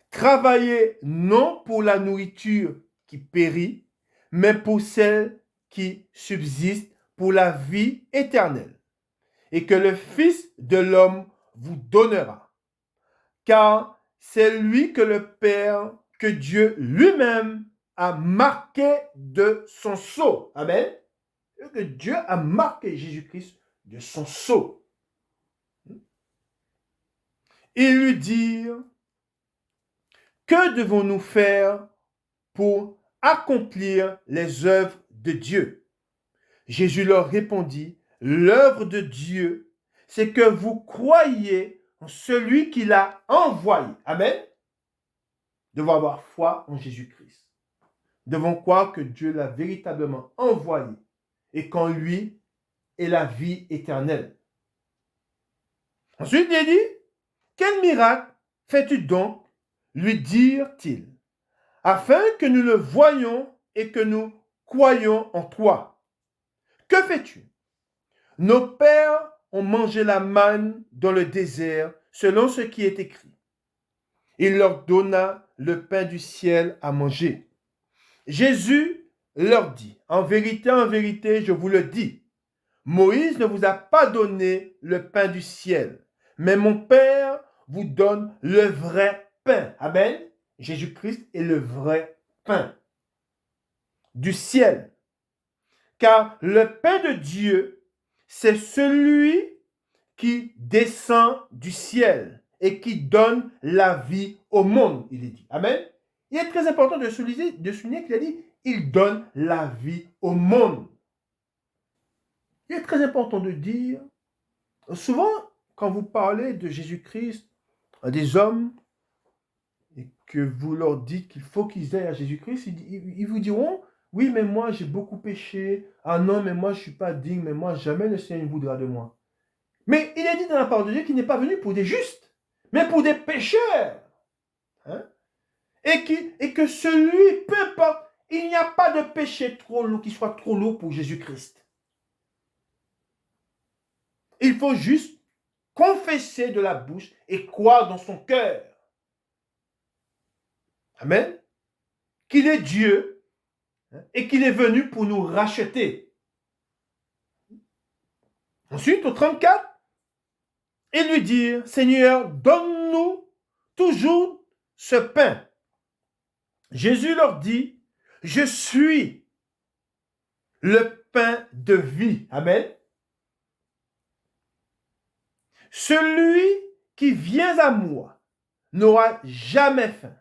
Travaillez non pour la nourriture qui périt, mais pour celle qui subsiste pour la vie éternelle, et que le Fils de l'homme vous donnera. Car c'est lui que le Père, que Dieu lui-même a marqué de son sceau. Amen. Et que Dieu a marqué Jésus-Christ de son sceau. Ils lui dirent, que devons-nous faire pour accomplir les œuvres de Dieu? Jésus leur répondit, l'œuvre de Dieu, c'est que vous croyez en celui qui l'a envoyé. Amen. Nous devons avoir foi en Jésus-Christ. Nous devons croire que Dieu l'a véritablement envoyé et qu'en lui est la vie éternelle. Ensuite, il dit, quel miracle fais-tu donc, lui dirent-ils, afin que nous le voyions et que nous croyions en toi. Que fais-tu? Nos pères ont mangé la manne dans le désert, selon ce qui est écrit. Il leur donna le pain du ciel à manger. Jésus leur dit, en vérité, je vous le dis, Moïse ne vous a pas donné le pain du ciel, mais mon Père vous donne le vrai pain. Amen. Jésus-Christ est le vrai pain du ciel. Car le pain de Dieu, c'est celui qui descend du ciel et qui donne la vie au monde, il est dit. Amen. Il est très important de souligner qu'il a dit, il donne la vie au monde. Il est très important de dire, souvent, quand vous parlez de Jésus-Christ à des hommes et que vous leur dites qu'il faut qu'ils aillent à Jésus-Christ, ils vous diront, oui, mais moi, j'ai beaucoup péché. Ah non, mais moi, je ne suis pas digne, mais moi, jamais le Seigneur ne voudra de moi. Mais il est dit dans la parole de Dieu qu'il n'est pas venu pour des justes, mais pour des pécheurs. Hein? Et que celui, peu importe, il n'y a pas de péché trop lourd qui soit trop lourd pour Jésus-Christ. Il faut juste confesser de la bouche et croire dans son cœur. Amen. Qu'il est Dieu et qu'il est venu pour nous racheter. Ensuite, au 34, et lui dire, Seigneur, donne-nous toujours ce pain. Jésus leur dit, je suis le pain de vie. Amen. Celui qui vient à moi n'aura jamais faim.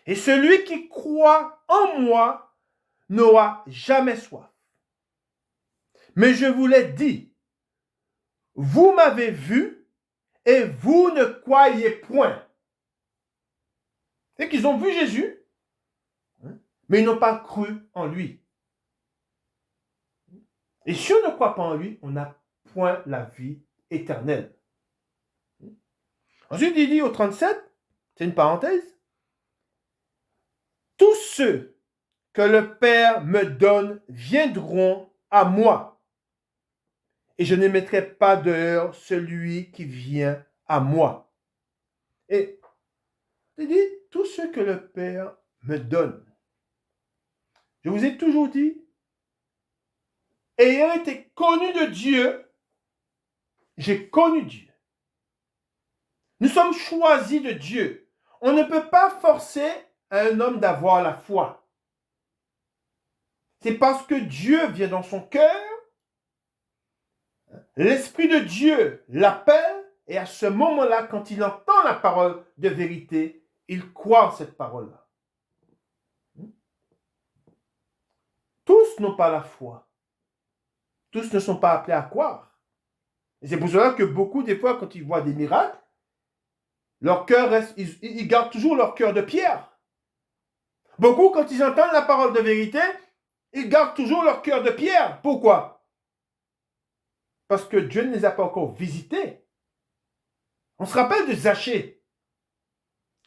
Et celui qui croit en moi n'aura jamais soif. Mais je vous l'ai dit, vous m'avez vu et vous ne croyez point. C'est qu'ils ont vu Jésus, mais ils n'ont pas cru en lui. Et si on ne croit pas en lui, on n'a point la vie éternelle. Ensuite, il dit au 37, c'est une parenthèse, tout ceux que le Père me donne viendront à moi, et je ne mettrai pas dehors celui qui vient à moi. Et il dit, tout ce que le Père me donne. Je vous ai toujours dit, ayant été connu de Dieu, j'ai connu Dieu. Nous sommes choisis de Dieu. On ne peut pas forcer un homme d'avoir la foi. C'est parce que Dieu vient dans son cœur, l'Esprit de Dieu l'appelle, et à ce moment-là, quand il entend la parole de vérité, il croit en cette parole-là. Tous n'ont pas la foi. Tous ne sont pas appelés à croire. Et c'est pour cela que beaucoup, des fois, quand ils voient des miracles, leur cœur reste, ils gardent toujours leur cœur de pierre. Beaucoup, quand ils entendent la parole de vérité, ils gardent toujours leur cœur de pierre. Pourquoi? Parce que Dieu ne les a pas encore visités. On se rappelle de Zachée.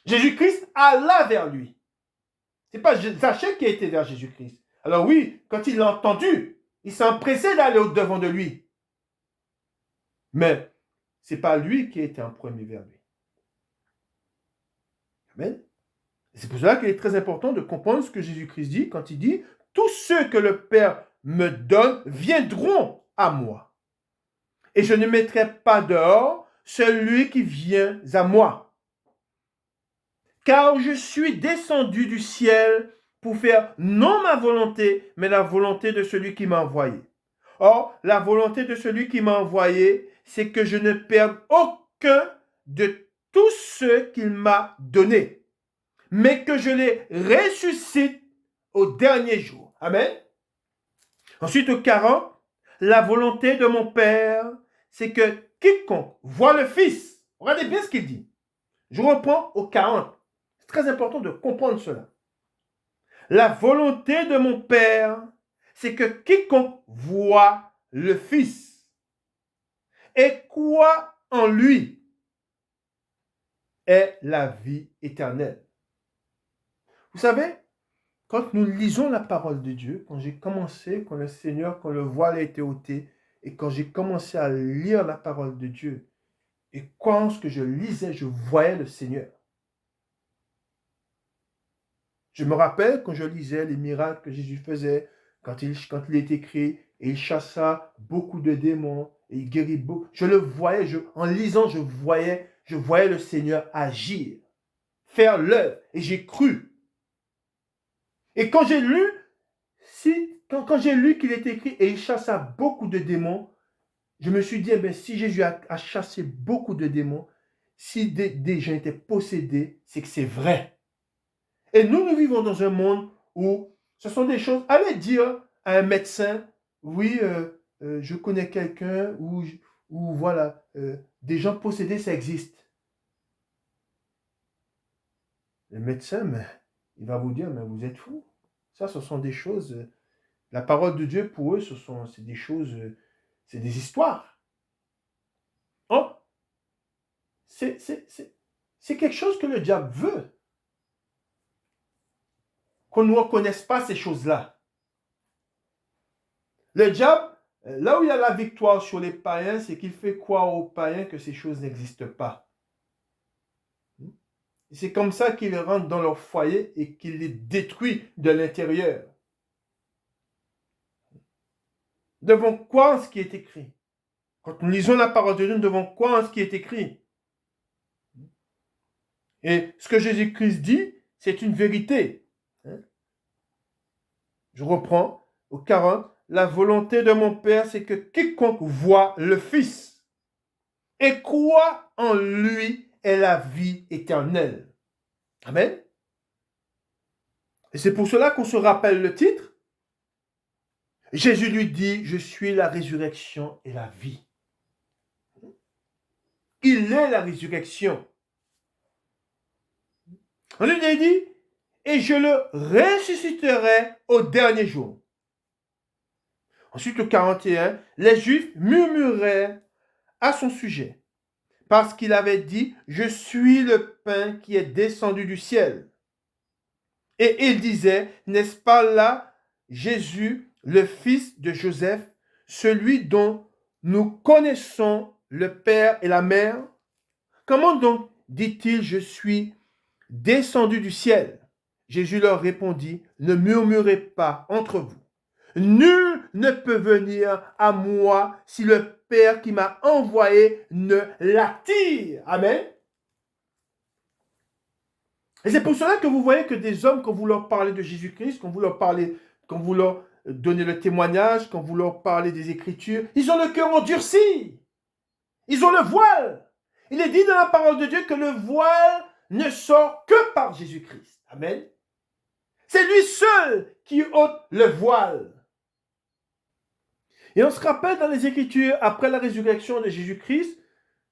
Jésus-Christ alla vers lui. Ce n'est pas Zachée qui a été vers Jésus-Christ. Alors oui, quand il l'a entendu, il s'est empressé d'aller au-devant de lui. Mais ce n'est pas lui qui a été en premier vers lui. Amen. C'est pour cela qu'il est très important de comprendre ce que Jésus-Christ dit quand il dit « Tous ceux que le Père me donne viendront à moi. Et je ne mettrai pas dehors celui qui vient à moi. Car je suis descendu du ciel pour faire non ma volonté, mais la volonté de celui qui m'a envoyé. Or, la volonté de celui qui m'a envoyé, c'est que je ne perde aucun de tous ceux qu'il m'a donnés, mais que je les ressuscite au dernier jour. » Amen. Ensuite, au 40, la volonté de mon Père, c'est que quiconque voit le Fils, regardez bien ce qu'il dit. Je reprends au 40. C'est très important de comprendre cela. La volonté de mon Père, c'est que quiconque voit le Fils et croit en lui ait la vie éternelle. Vous savez, quand nous lisons la parole de Dieu, quand j'ai commencé, quand le Seigneur, quand le voile a été ôté, et quand j'ai commencé à lire la parole de Dieu, et quand ce que je lisais, je voyais le Seigneur. Je me rappelle quand je lisais les miracles que Jésus faisait, quand il est écrit, et il chassa beaucoup de démons, et il guérit beaucoup. Je le voyais, en lisant, je voyais le Seigneur agir, faire l'œuvre, et j'ai cru. Et quand j'ai lu, quand j'ai lu qu'il est écrit et il chassa beaucoup de démons, je me suis dit, si Jésus a chassé beaucoup de démons, si des gens étaient possédés, c'est que c'est vrai. Et nous vivons dans un monde où ce sont des choses, allez dire à un médecin, oui, je connais quelqu'un, ou voilà, des gens possédés, ça existe. Le médecin, il va vous dire, mais vous êtes fous. Ça, ce sont des choses, la parole de Dieu pour eux, c'est des choses, c'est des histoires. Oh, c'est quelque chose que le diable veut. Qu'on ne reconnaisse pas ces choses-là. Le diable, là où il y a la victoire sur les païens, c'est qu'il fait croire aux païens que ces choses n'existent pas. C'est comme ça qu'il rentre dans leur foyer et qu'il les détruit de l'intérieur. Nous devons croire en ce qui est écrit. Quand nous lisons la parole de Dieu, nous devons croire en ce qui est écrit. Et ce que Jésus-Christ dit, c'est une vérité. Je reprends au 40. La volonté de mon Père, c'est que quiconque voit le Fils et croit en lui ait la vie éternelle. Amen. Et c'est pour cela qu'on se rappelle le titre. Jésus lui dit, je suis la résurrection et la vie. Il est la résurrection. Ensuite, il dit, et je le ressusciterai au dernier jour. Ensuite, au 41, les Juifs murmuraient à son sujet, parce qu'il avait dit, je suis le pain qui est descendu du ciel. Et il disait, n'est-ce pas là Jésus, le fils de Joseph, celui dont nous connaissons le père et la mère? Comment donc dit-il, je suis descendu du ciel? Jésus leur répondit, ne murmurez pas entre vous. Nul ne peut venir à moi si le Père qui m'a envoyé ne l'attire. Amen. Et c'est pour cela que vous voyez que des hommes, quand vous leur parlez de Jésus-Christ, quand vous leur donnez le témoignage, quand vous leur parlez des Écritures, ils ont le cœur endurci. Ils ont le voile. Il est dit dans la parole de Dieu que le voile ne sort que par Jésus-Christ. Amen. C'est lui seul qui ôte le voile. Et on se rappelle dans les Écritures, après la résurrection de Jésus-Christ,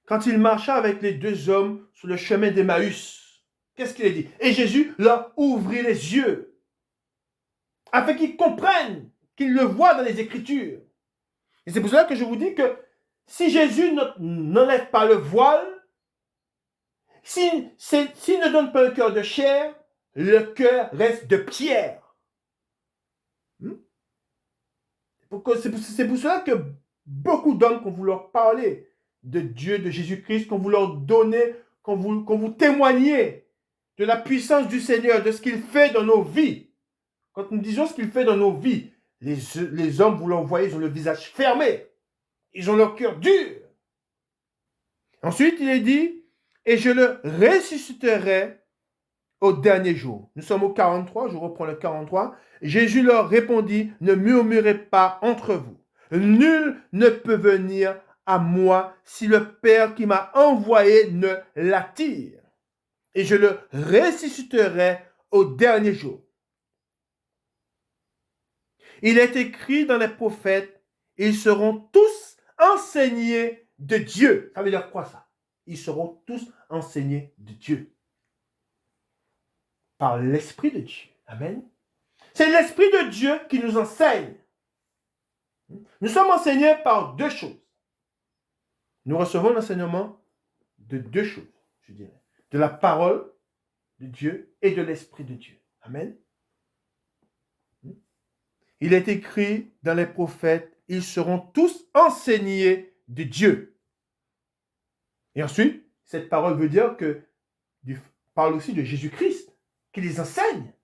quand il marcha avec les deux hommes sur le chemin d'Emmaüs, qu'est-ce qu'il a dit? Et Jésus leur ouvrit les yeux, afin qu'ils comprennent, qu'ils le voient dans les Écritures. Et c'est pour cela que je vous dis que si Jésus n'enlève pas le voile, s'il ne donne pas un cœur de chair, le cœur reste de pierre. C'est pour cela que beaucoup d'hommes, quand vous leur parlez de Dieu, de Jésus-Christ, quand vous leur donnez, quand vous témoignez de la puissance du Seigneur, de ce qu'il fait dans nos vies, quand nous disons ce qu'il fait dans nos vies, les hommes, vous leur voyez, ils ont le visage fermé, ils ont leur cœur dur. Ensuite, il est dit, et je le ressusciterai au dernier jour. Nous sommes au 43, je reprends le 43. Jésus leur répondit, ne murmurez pas entre vous. Nul ne peut venir à moi si le Père qui m'a envoyé ne l'attire. Et je le ressusciterai au dernier jour. Il est écrit dans les prophètes, ils seront tous enseignés de Dieu. Ça veut dire quoi ça? Ils seront tous enseignés de Dieu. Par l'Esprit de Dieu. Amen. C'est l'Esprit de Dieu qui nous enseigne. Nous sommes enseignés par deux choses. Nous recevons l'enseignement de deux choses, je dirais. De la parole de Dieu et de l'Esprit de Dieu. Amen. Il est écrit dans les prophètes, ils seront tous enseignés de Dieu. Et ensuite, cette parole veut dire que parle aussi de Jésus-Christ, qui les enseigne.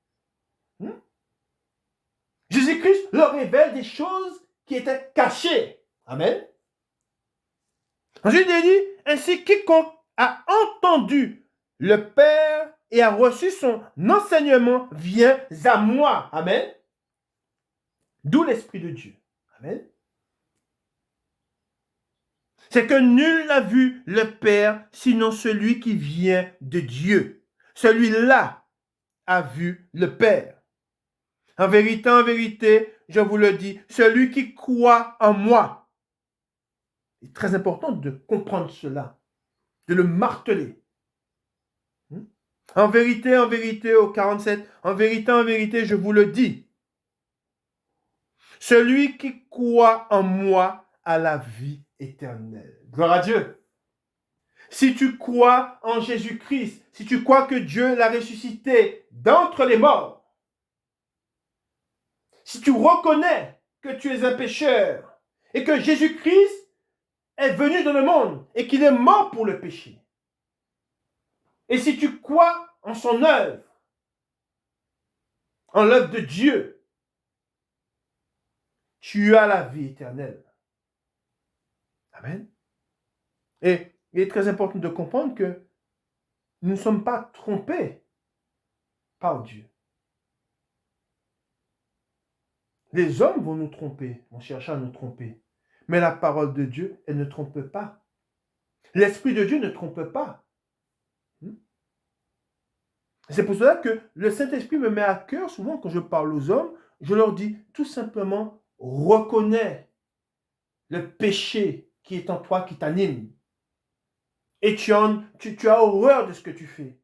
Jésus-Christ leur révèle des choses qui étaient cachées. Amen. Ensuite, il dit, ainsi quiconque a entendu le Père et a reçu son enseignement vient à moi. Amen. D'où l'Esprit de Dieu. Amen. C'est que nul n'a vu le Père sinon celui qui vient de Dieu. Celui-là a vu le Père. En vérité, je vous le dis, celui qui croit en moi. C'est très important de comprendre cela, de le marteler. En vérité, au 47, en vérité, je vous le dis. Celui qui croit en moi a la vie éternelle. Gloire à Dieu. Si tu crois en Jésus-Christ, si tu crois que Dieu l'a ressuscité d'entre les morts, si tu reconnais que tu es un pécheur et que Jésus-Christ est venu dans le monde et qu'il est mort pour le péché, et si tu crois en son œuvre, en l'œuvre de Dieu, tu as la vie éternelle. Amen. Et il est très important de comprendre que nous ne sommes pas trompés par Dieu. Les hommes vont nous tromper, vont chercher à nous tromper. Mais la parole de Dieu, elle ne trompe pas. L'Esprit de Dieu ne trompe pas. C'est pour cela que le Saint-Esprit me met à cœur, souvent quand je parle aux hommes, je leur dis tout simplement, reconnais le péché qui est en toi, qui t'anime. Et tu as horreur de ce que tu fais.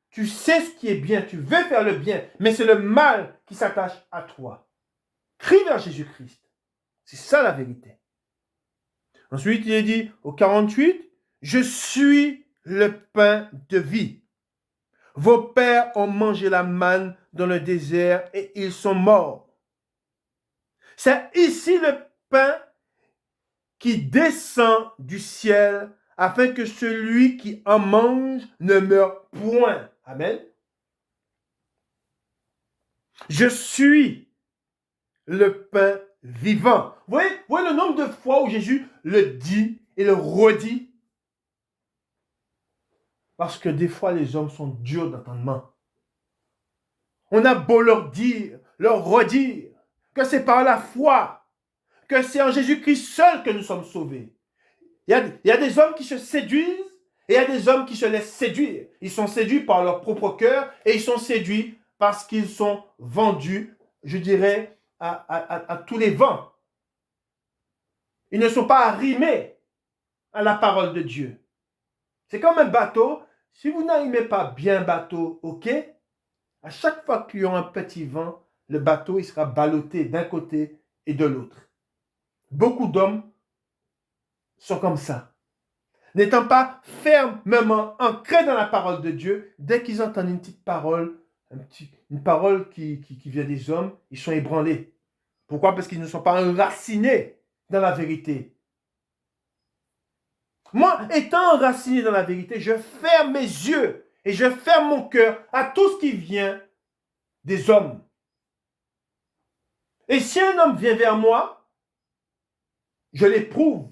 Tu sais ce qui est bien, tu veux faire le bien, mais c'est le mal qui s'attache à toi. Crie vers Jésus-Christ. C'est ça la vérité. Ensuite, il est dit au 48, je suis le pain de vie. Vos pères ont mangé la manne dans le désert et ils sont morts. C'est ici le pain qui descend du ciel afin que celui qui en mange ne meure point. Amen. Je suis le pain vivant. Vous voyez le nombre de fois où Jésus le dit et le redit? Parce que des fois, les hommes sont durs d'entendement. On a beau leur dire, leur redire, que c'est par la foi, que c'est en Jésus-Christ seul que nous sommes sauvés. Il y a des hommes qui se séduisent et il y a des hommes qui se laissent séduire. Ils sont séduits par leur propre cœur et ils sont séduits parce qu'ils sont vendus, je dirais, à tous les vents. Ils ne sont pas arrimés à la parole de Dieu. C'est comme un bateau. Si vous n'arrimez pas bien bateau au quai, à chaque fois qu'il y aura un petit vent, le bateau il sera ballotté d'un côté et de l'autre. Beaucoup d'hommes sont comme ça. N'étant pas fermement ancrés dans la parole de Dieu, dès qu'ils entendent une petite parole, une parole qui vient des hommes, ils sont ébranlés. Pourquoi? Parce qu'ils ne sont pas enracinés dans la vérité. Moi, étant enraciné dans la vérité, je ferme mes yeux et je ferme mon cœur à tout ce qui vient des hommes. Et si un homme vient vers moi, je l'éprouve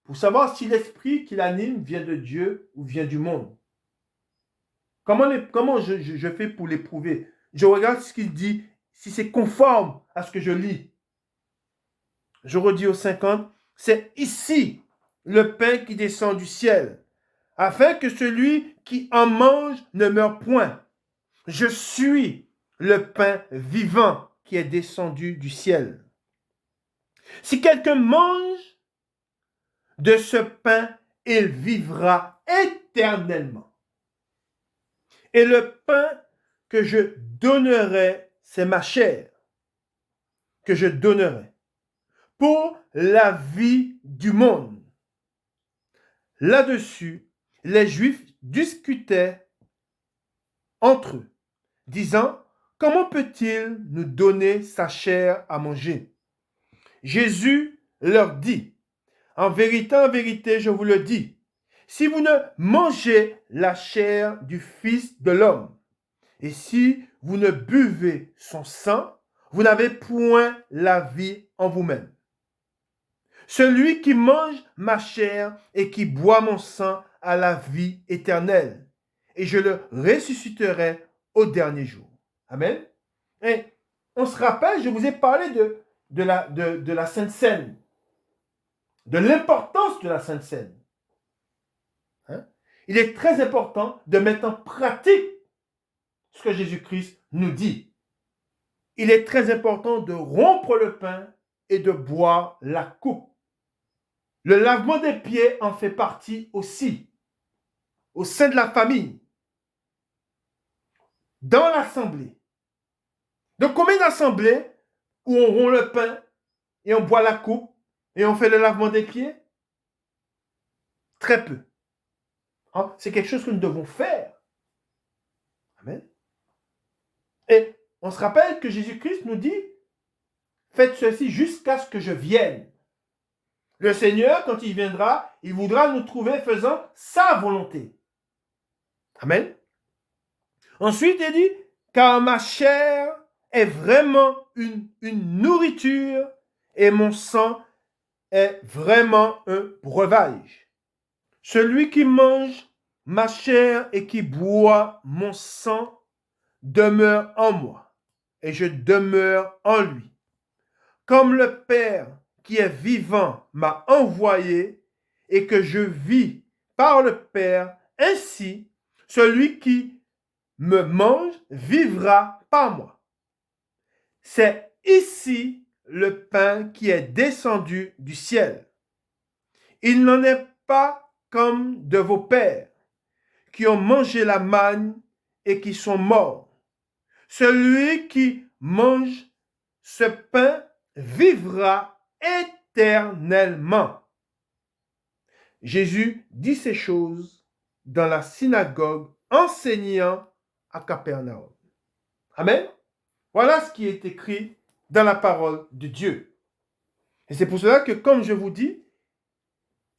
pour savoir si l'esprit qui l'anime vient de Dieu ou vient du monde. Comment je fais pour l'éprouver? Je regarde ce qu'il dit, si c'est conforme à ce que je lis. Je redis au 50, c'est ici le pain qui descend du ciel, afin que celui qui en mange ne meure point. Je suis le pain vivant qui est descendu du ciel. Si quelqu'un mange de ce pain, il vivra éternellement. Et le pain que je donnerai, c'est ma chair, que je donnerai pour la vie du monde. Là-dessus, les Juifs discutaient entre eux, disant, comment peut-il nous donner sa chair à manger? Jésus leur dit, en vérité, je vous le dis, si vous ne mangez la chair du Fils de l'homme, et si vous ne buvez son sang, vous n'avez point la vie en vous-même. Celui qui mange ma chair et qui boit mon sang a la vie éternelle, et je le ressusciterai au dernier jour. Amen. Et on se rappelle, je vous ai parlé de la Sainte Seine, de l'importance de la Sainte Seine. Il est très important de mettre en pratique ce que Jésus-Christ nous dit. Il est très important de rompre le pain et de boire la coupe. Le lavement des pieds en fait partie aussi, au sein de la famille, dans l'assemblée. Donc, combien d'assemblées où on rompt le pain et on boit la coupe et on fait le lavement des pieds? Très peu. C'est quelque chose que nous devons faire. Amen. Et on se rappelle que Jésus-Christ nous dit, faites ceci jusqu'à ce que je vienne. Le Seigneur, quand il viendra, il voudra nous trouver faisant sa volonté. Amen. Ensuite, il dit, car ma chair est vraiment une nourriture et mon sang est vraiment un breuvage. Celui qui mange ma chair et qui boit mon sang demeure en moi et je demeure en lui. Comme le Père qui est vivant m'a envoyé et que je vis par le Père, ainsi celui qui me mange vivra par moi. C'est ici le pain qui est descendu du ciel. Il n'en est pas comme de vos pères qui ont mangé la manne et qui sont morts. Celui qui mange ce pain vivra éternellement. Jésus dit ces choses dans la synagogue enseignant à Capernaum. Amen. Voilà ce qui est écrit dans la parole de Dieu. Et c'est pour cela que, comme je vous dis,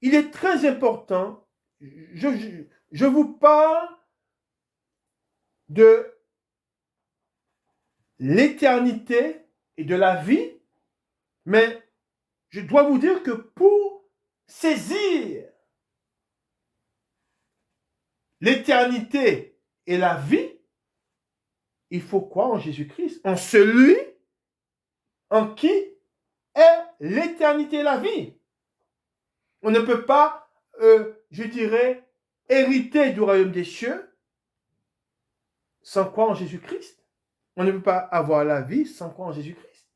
il est très important, je vous parle de l'éternité et de la vie, mais je dois vous dire que pour saisir l'éternité et la vie, il faut croire en Jésus-Christ, en celui en qui est l'éternité et la vie. On ne peut pas, je dirais, hériter du royaume des cieux sans croire en Jésus-Christ. On ne peut pas avoir la vie sans croire en Jésus-Christ.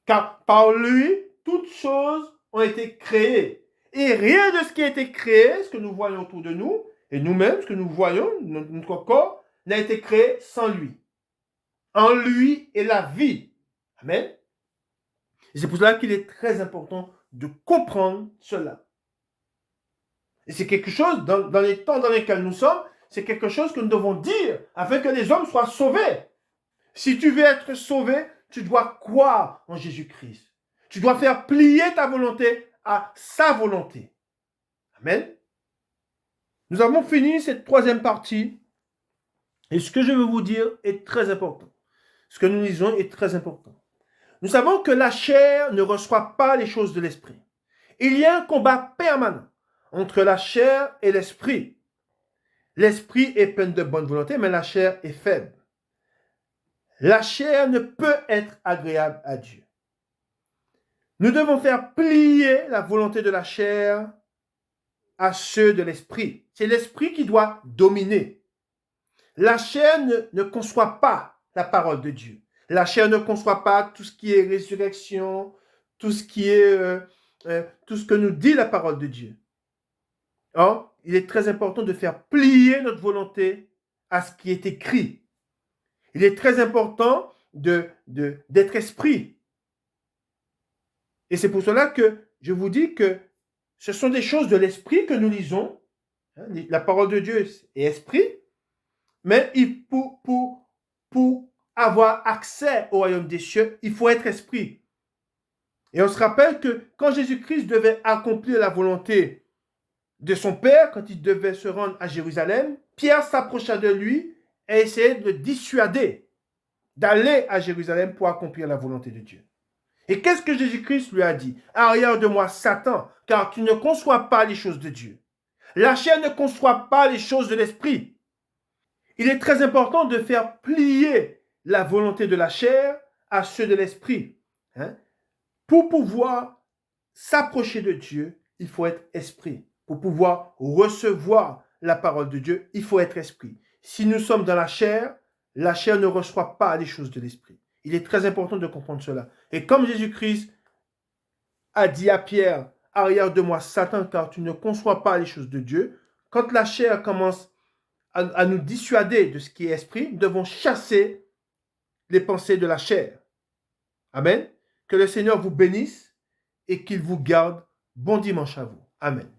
Car par lui, toutes choses ont été créées. Et rien de ce qui a été créé, ce que nous voyons autour de nous, et nous-mêmes, ce que nous voyons, notre corps, n'a été créé sans lui. En lui est la vie. Amen. Et c'est pour cela qu'il est très important de comprendre cela. Et c'est quelque chose, dans les temps dans lesquels nous sommes, c'est quelque chose que nous devons dire afin que les hommes soient sauvés. Si tu veux être sauvé, tu dois croire en Jésus-Christ. Tu dois faire plier ta volonté à sa volonté. Amen. Nous avons fini cette troisième partie. Et ce que je veux vous dire est très important. Ce que nous lisons est très important. Nous savons que la chair ne reçoit pas les choses de l'esprit. Il y a un combat permanent entre la chair et l'esprit. L'esprit est plein de bonne volonté, mais la chair est faible. La chair ne peut être agréable à Dieu. Nous devons faire plier la volonté de la chair à ceux de l'esprit. C'est l'esprit qui doit dominer. La chair ne conçoit pas la parole de Dieu. La chair ne conçoit pas tout ce qui est résurrection, tout ce qui est tout ce que nous dit la parole de Dieu. Or, il est très important de faire plier notre volonté à ce qui est écrit. Il est très important d'être esprit. Et c'est pour cela que je vous dis que ce sont des choses de l'esprit que nous lisons. La parole de Dieu est esprit, mais pour avoir accès au royaume des cieux, il faut être esprit. Et on se rappelle que quand Jésus-Christ devait accomplir la volonté de son Père, quand il devait se rendre à Jérusalem, Pierre s'approcha de lui et essayait de le dissuader d'aller à Jérusalem pour accomplir la volonté de Dieu. Et qu'est-ce que Jésus-Christ lui a dit? Arrière de moi, Satan, car tu ne conçois pas les choses de Dieu. La chair ne conçoit pas les choses de l'esprit. Il est très important de faire plier la volonté de la chair à ceux de l'esprit. Pour pouvoir s'approcher de Dieu, il faut être esprit. Pour pouvoir recevoir la parole de Dieu, il faut être esprit. Si nous sommes dans la chair ne reçoit pas les choses de l'esprit. Il est très important de comprendre cela. Et comme Jésus-Christ a dit à Pierre, arrière de moi, Satan, car tu ne conçois pas les choses de Dieu, quand la chair commence à nous dissuader de ce qui est esprit, nous devons chasser les pensées de la chair. Amen. Que le Seigneur vous bénisse et qu'il vous garde. Bon dimanche à vous. Amen.